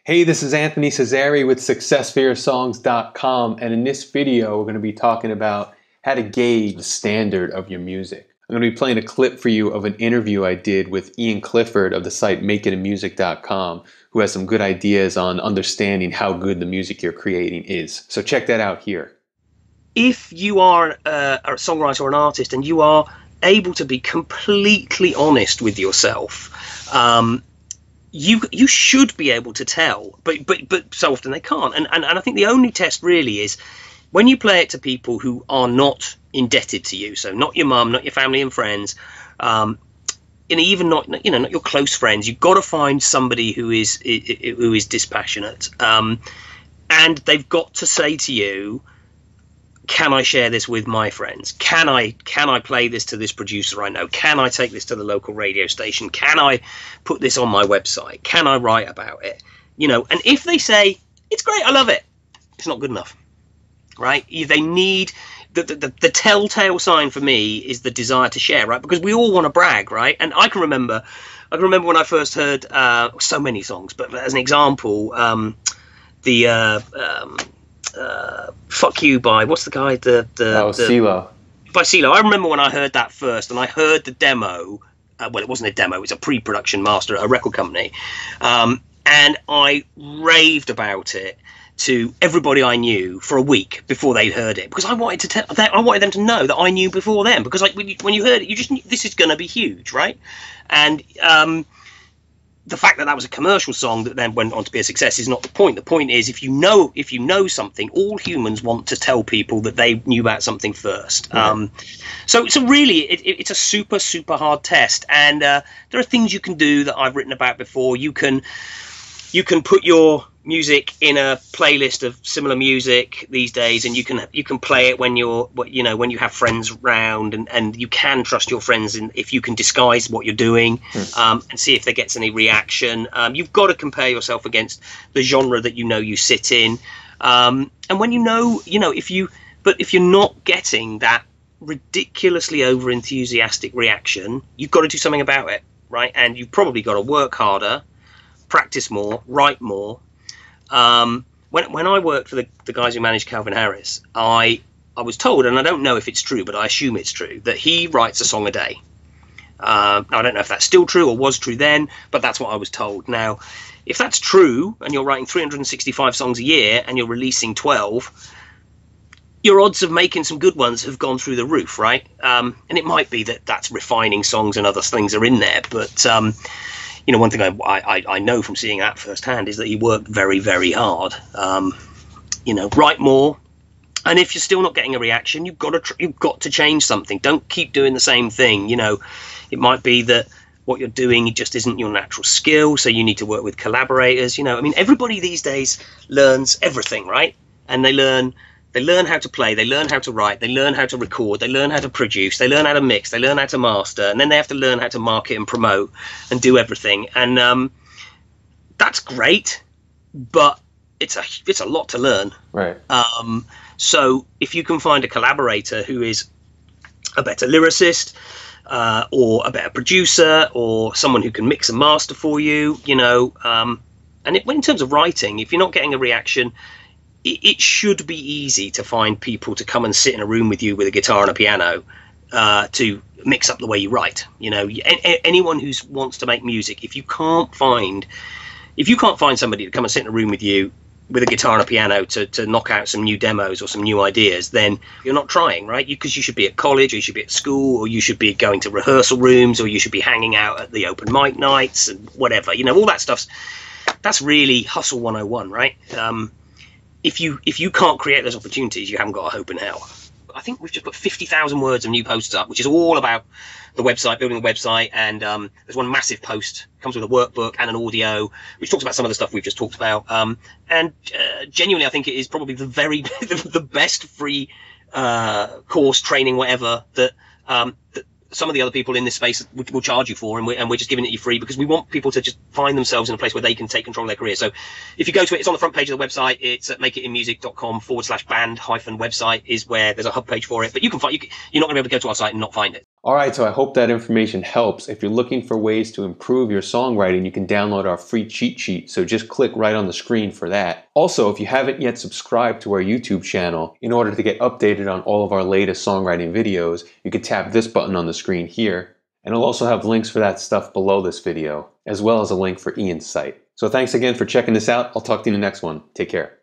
Hey, this is Anthony Cesari with SuccessFearSongs.com, and in this video we're going to be talking about how to gauge the standard of your music. I'm going to be playing a clip for you of an interview I did with Ian Clifford of the site MakeItInMusic.com, who has some good ideas on understanding how good the music you're creating is. So check that out here. If you are a songwriter or an artist and you are able to be completely honest with yourself, you should be able to tell, but so often they can't. And I think the only test really is when you play it to people who are not indebted to you, so not your mum, not your family and friends, and even not your close friends. You've got to find somebody who is dispassionate, and they've got to say to you, can I share this with my friends? Can I play this to this producer I know? Can I take this to the local radio station? Can I put this on my website? Can I write about it? And if they say, it's great, I love it, it's not good enough, right? They need, the telltale sign for me is the desire to share, right? Because we all want to brag, right? And I can remember when I first heard so many songs, but as an example, Fuck You by, what's the guy? CeeLo. By CeeLo. I remember when I heard that first, and I heard the demo. Well, it wasn't a demo; it was a pre-production master at a record company, and I raved about it to everybody I knew for a week before they'd heard it, because I wanted them to know that I knew before them. Because when you heard it, you just knew this is going to be huge, right? And the fact that was a commercial song that then went on to be a success is not the point. The point is, if you know something, all humans want to tell people that they knew about something first. Right. So really, it's a super, super hard test. And there are things you can do that I've written about before. You can put your music in a playlist of similar music these days, and you can play it when when you have friends round, and you can trust your friends if you can disguise what you're doing, and see if there gets any reaction. You've got to compare yourself against the genre that you sit in, and when if you're not getting that ridiculously over enthusiastic reaction, you've got to do something about it, right? And you've probably got to work harder, practice more, write more. When I worked for the guys who managed Calvin Harris, I was told, and I don't know if it's true, but I assume it's true, that he writes a song a day. Now, I don't know if that's still true or was true then, but that's what I was told. Now, if that's true, and you're writing 365 songs a year and you're releasing 12, your odds of making some good ones have gone through the roof, right? And it might be that that's refining songs and other things are in there, but one thing I know from seeing that firsthand is that he worked very, very hard. Write more, and if you're still not getting a reaction, you've got to change something. Don't keep doing the same thing. It might be that what you're doing just isn't your natural skill, so you need to work with collaborators. Everybody these days learns everything, right? And they learn how to play, they learn how to write, they learn how to record, they learn how to produce, they learn how to mix, they learn how to master, and then they have to learn how to market and promote and do everything. And that's great, but it's a lot to learn. Right. So if you can find a collaborator who is a better lyricist, or a better producer, or someone who can mix and master for you, and in terms of writing, if you're not getting a reaction, it should be easy to find people to come and sit in a room with you with a guitar and a piano to mix up the way you write. Anyone who wants to make music, if you can't find somebody to come and sit in a room with you with a guitar and a piano to knock out some new demos or some new ideas, then you're not trying, right? Because you should be at college, or you should be at school, or you should be going to rehearsal rooms, or you should be hanging out at the open mic nights and whatever. All that that's really hustle 101, right? If you can't create those opportunities, you haven't got a hope in hell. I think we've just put 50,000 words of new posts up, which is all about the website, building a website. And there's one massive post, comes with a workbook and an audio, which talks about some of the stuff we've just talked about. And genuinely, I think it is probably the best free course, training, whatever, that some of the other people in this space will charge you for, and we're just giving it you free, because we want people to just find themselves in a place where they can take control of their career. So if you go to it, it's on the front page of the website. It's at makeitinmusic.com/band-website is where there's a hub page for it. But you're not going to be able to go to our site and not find it. Alright, so I hope that information helps. If you're looking for ways to improve your songwriting, you can download our free cheat sheet, so just click right on the screen for that. Also, if you haven't yet subscribed to our YouTube channel, in order to get updated on all of our latest songwriting videos, you can tap this button on the screen here, and it'll also have links for that stuff below this video, as well as a link for Ian's site. So thanks again for checking this out. I'll talk to you in the next one. Take care.